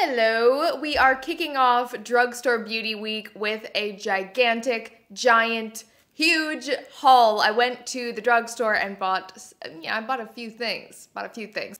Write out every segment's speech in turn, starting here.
Hello, we are kicking off Drugstore Beauty Week with a gigantic, giant, huge haul. I went to the drugstore and bought a few things.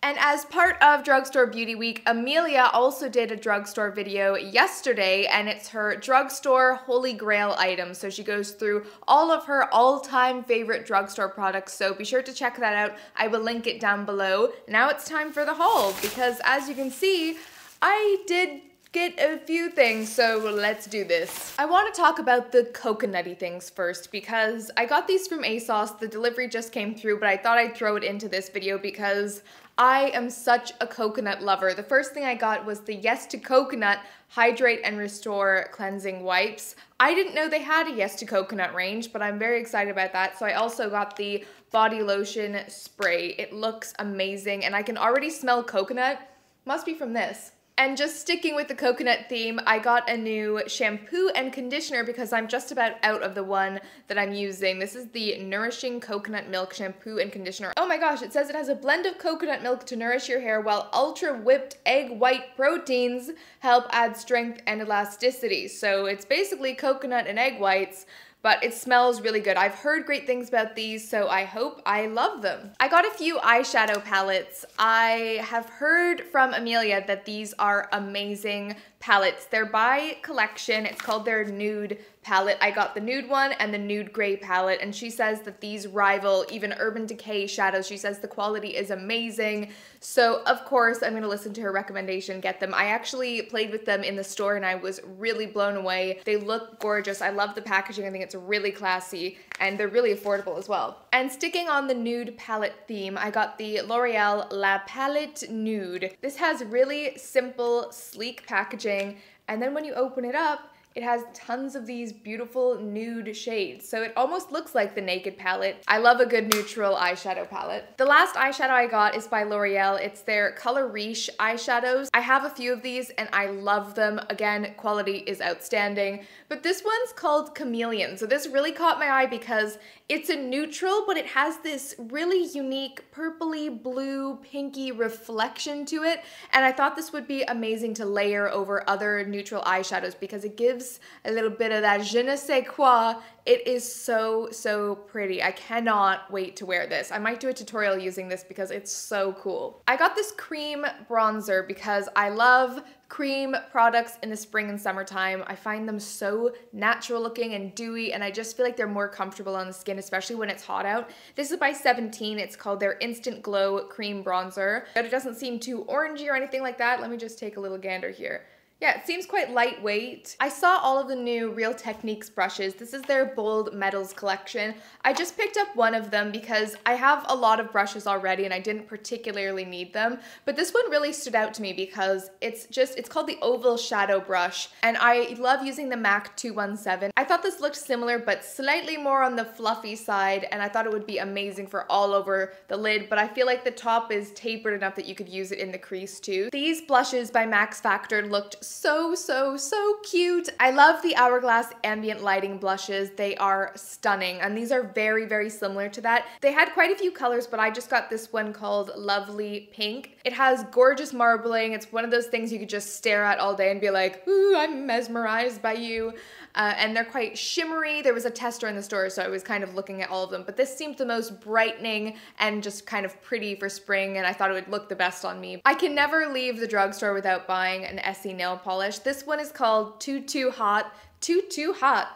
And as part of Drugstore Beauty Week, Amelia also did a drugstore video yesterday, and it's her drugstore holy grail items. So she goes through all of her all-time favorite drugstore products, so be sure to check that out. I will link it down below. Now it's time for the haul, because as you can see, I did get a few things, so let's do this. I want to talk about the coconutty things first because I got these from ASOS. The delivery just came through, but I thought I'd throw it into this video because I am such a coconut lover. The first thing I got was the Yes to Coconut Hydrate and Restore Cleansing Wipes. I didn't know they had a Yes to Coconut range, but I'm very excited about that. So I also got the body lotion spray. It looks amazing, and I can already smell coconut. Must be from this. And just sticking with the coconut theme, I got a new shampoo and conditioner because I'm just about out of the one that I'm using. This is the Nourishing Coconut Milk Shampoo and Conditioner. Oh my gosh, it says it has a blend of coconut milk to nourish your hair while ultra whipped egg white proteins help add strength and elasticity. So it's basically coconut and egg whites, but it smells really good. I've heard great things about these, so I hope I love them. I got a few eyeshadow palettes. I have heard from Amelia that these are amazing palettes. They're by Collection. It's called their Nude palette. I got the nude one and the nude gray palette, and she says that these rival even Urban Decay shadows. She says the quality is amazing. So of course I'm gonna listen to her recommendation, get them. I actually played with them in the store and I was really blown away. They look gorgeous. I love the packaging. I think it's really classy and they're really affordable as well. And sticking on the nude palette theme, I got the L'Oreal La Palette Nude. This has really simple, sleek packaging, and then when you open it up, it has tons of these beautiful nude shades, so it almost looks like the Naked palette. I love a good neutral eyeshadow palette. The last eyeshadow I got is by L'Oreal. It's their Color Riche eyeshadows. I have a few of these and I love them. Again, quality is outstanding, but this one's called Chameleon. So this really caught my eye because it's a neutral, but it has this really unique purpley blue pinky reflection to it, and I thought this would be amazing to layer over other neutral eyeshadows because it gives a little bit of that je ne sais quoi. It is so, so pretty. I cannot wait to wear this. I might do a tutorial using this because it's so cool. I got this cream bronzer because I love cream products in the spring and summertime. I find them so natural looking and dewy, and I just feel like they're more comfortable on the skin, especially when it's hot out. This is by 17. It's called their Instant Glow Cream Bronzer, but it doesn't seem too orangey or anything like that. Let me just take a little gander here. Yeah, it seems quite lightweight. I saw all of the new Real Techniques brushes. This is their Bold Metals collection. I just picked up one of them because I have a lot of brushes already and I didn't particularly need them. But this one really stood out to me because it's called the Oval Shadow Brush, and I love using the MAC 217. I thought this looked similar but slightly more on the fluffy side, and I thought it would be amazing for all over the lid, but I feel like the top is tapered enough that you could use it in the crease too. These blushes by Max Factor looked so, so, so cute. I love the Hourglass Ambient Lighting blushes. They are stunning, and these are very, very similar to that. They had quite a few colors, but I just got this one called Lovely Pink. It has gorgeous marbling. It's one of those things you could just stare at all day and be like, ooh, I'm mesmerized by you. And they're quite shimmery. There was a tester in the store, so I was kind of looking at all of them, but this seemed the most brightening and just kind of pretty for spring, and I thought it would look the best on me. I can never leave the drugstore without buying an Essie nail polish. This one is called Too Hot. Too Hot.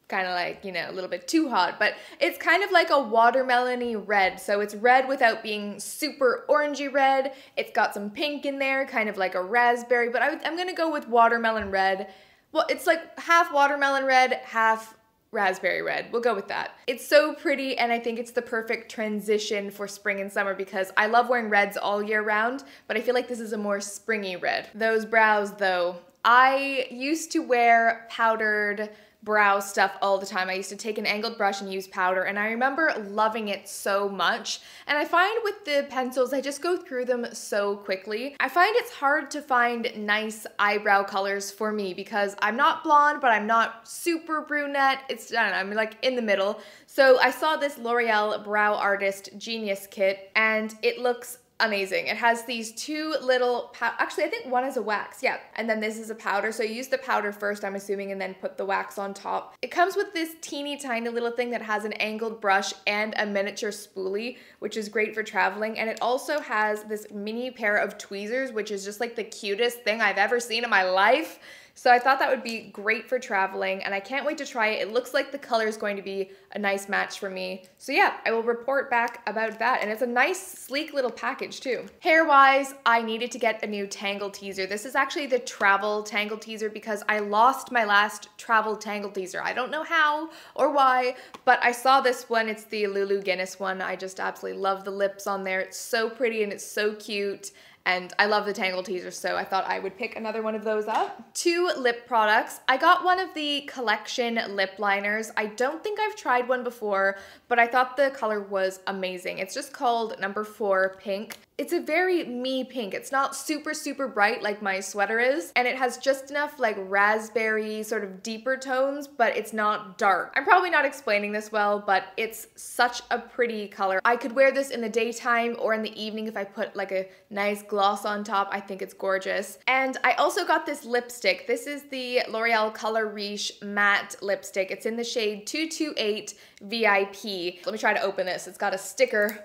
Kind of like, you know, a little bit too hot, but it's kind of like a watermelon-y red. So it's red without being super orangey red. It's got some pink in there, kind of like a raspberry, but I'm gonna go with watermelon red. Well, it's like half watermelon red, half raspberry red. We'll go with that. It's so pretty, and I think it's the perfect transition for spring and summer because I love wearing reds all year round, but I feel like this is a more springy red. Those brows though. I used to wear powdered brow stuff all the time. I used to take an angled brush and use powder, and I remember loving it so much. And I find with the pencils, I just go through them so quickly. I find it's hard to find nice eyebrow colors for me because I'm not blonde, but I'm not super brunette. It's, I don't know, I'm like in the middle. So I saw this L'Oreal Brow Artist Genius Kit, and it looks amazing. It has these two little, actually I think one is a wax, yeah, and then this is a powder. So I use the powder first, I'm assuming, and then put the wax on top. It comes with this teeny tiny little thing that has an angled brush and a miniature spoolie, which is great for traveling. And it also has this mini pair of tweezers, which is just like the cutest thing I've ever seen in my life. So I thought that would be great for traveling, and I can't wait to try it. It looks like the color is going to be a nice match for me. So yeah, I will report back about that, and it's a nice, sleek little package too. Hair-wise, I needed to get a new tangle teaser. This is actually the travel tangle teaser because I lost my last travel tangle teaser. I don't know how or why, but I saw this one. It's the Lulu Guinness one. I just absolutely love the lips on there. It's so pretty and it's so cute. And I love the Tangle teaser, so I thought I would pick another one of those up. 2 lip products. I got one of the collection lip liners. I don't think I've tried one before, but I thought the color was amazing. It's just called number 4 Pink. It's a very me pink. It's not super, super bright like my sweater is, and it has just enough like raspberry sort of deeper tones, but it's not dark. I'm probably not explaining this well, but it's such a pretty color. I could wear this in the daytime or in the evening if I put like a nice gloss on top. I think it's gorgeous. And I also got this lipstick. This is the L'Oreal Color Riche Matte Lipstick. It's in the shade 228 VIP. Let me try to open this. It's got a sticker.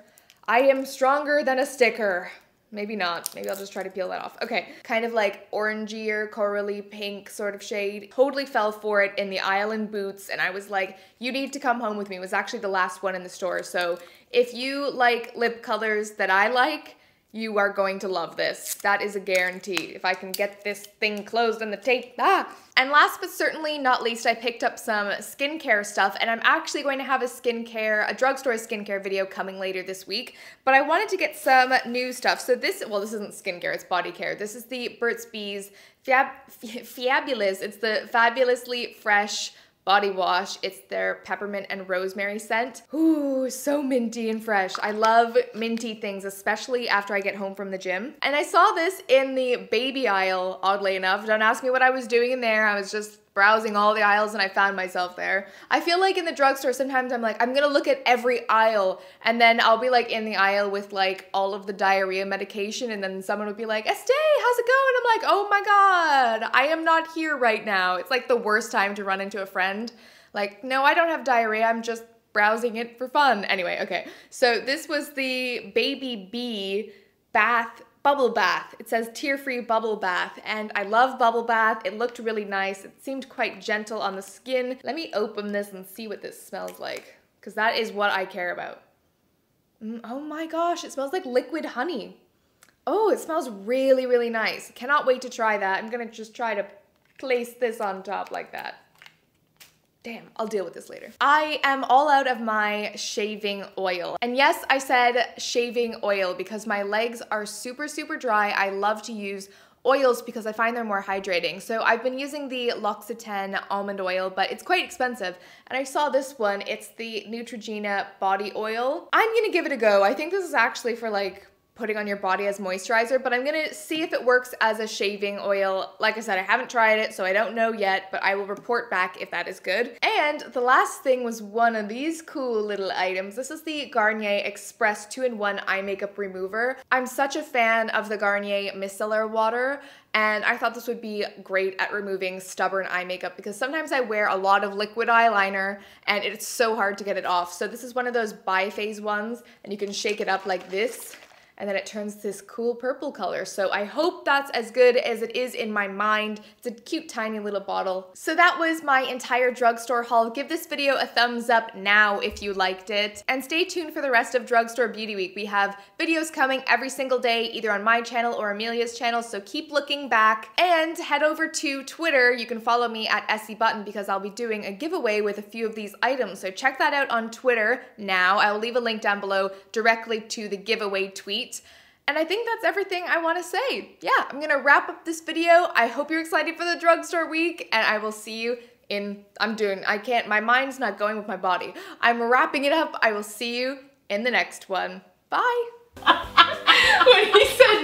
I am stronger than a sticker. Maybe not. Maybe I'll just try to peel that off. Okay, kind of like orangier, corally pink sort of shade. Totally fell for it in the aisle in Boots, and I was like, you need to come home with me. It was actually the last one in the store. So if you like lip colors that I like, you are going to love this. That is a guarantee. If I can get this thing closed on the tape. And last but certainly not least, I picked up some skincare stuff, and I'm actually going to have a drugstore skincare video coming later this week, but I wanted to get some new stuff. So this isn't skincare, it's body care. This is the Burt's Bees Fabulous. It's the Fabulously Fresh body wash. It's their peppermint and rosemary scent. Ooh, so minty and fresh. I love minty things, especially after I get home from the gym. And I saw this in the baby aisle, oddly enough. Don't ask me what I was doing in there. I was just browsing all the aisles and I found myself there. I feel like in the drugstore, sometimes I'm like, I'm gonna look at every aisle, and then I'll be like in the aisle with like all of the diarrhea medication, and then someone would be like, Estee, how's it going? I'm like, oh my God, I am not here right now. It's like the worst time to run into a friend. Like, no, I don't have diarrhea, I'm just browsing it for fun. Anyway, okay. So this was the Baby Bee bubble bath. It says tear-free bubble bath, and I love bubble bath. It looked really nice. It seemed quite gentle on the skin. Let me open this and see what this smells like, because that is what I care about. Oh my gosh, it smells like liquid honey. Oh, it smells really, really nice. Cannot wait to try that. I'm gonna just try to place this on top like that. Damn, I'll deal with this later. I am all out of my shaving oil. And yes, I said shaving oil because my legs are super, super dry. I love to use oils because I find they're more hydrating. So I've been using the L'Occitane almond oil, but it's quite expensive. And I saw this one, it's the Neutrogena body oil. I'm gonna give it a go. I think this is actually for like putting on your body as moisturizer, but I'm gonna see if it works as a shaving oil. Like I said, I haven't tried it, so I don't know yet, but I will report back if that is good. And the last thing was one of these cool little items. This is the Garnier Express 2-in-1 Eye Makeup Remover. I'm such a fan of the Garnier Micellar Water, and I thought this would be great at removing stubborn eye makeup because sometimes I wear a lot of liquid eyeliner and it's so hard to get it off. So this is one of those biphase ones, and you can shake it up like this, and then it turns this cool purple color. So I hope that's as good as it is in my mind. It's a cute, tiny little bottle. So that was my entire drugstore haul. Give this video a thumbs up now if you liked it. And stay tuned for the rest of Drugstore Beauty Week. We have videos coming every single day, either on my channel or Amelia's channel, so keep looking back. And head over to Twitter. You can follow me at Essie Button because I'll be doing a giveaway with a few of these items. So check that out on Twitter now. I will leave a link down below directly to the giveaway tweet. And I think that's everything I want to say. Yeah, I'm gonna wrap up this video. I hope you're excited for the drugstore week, and I will see you in, my mind's not going with my body. I'm wrapping it up. I will see you in the next one. Bye. When he said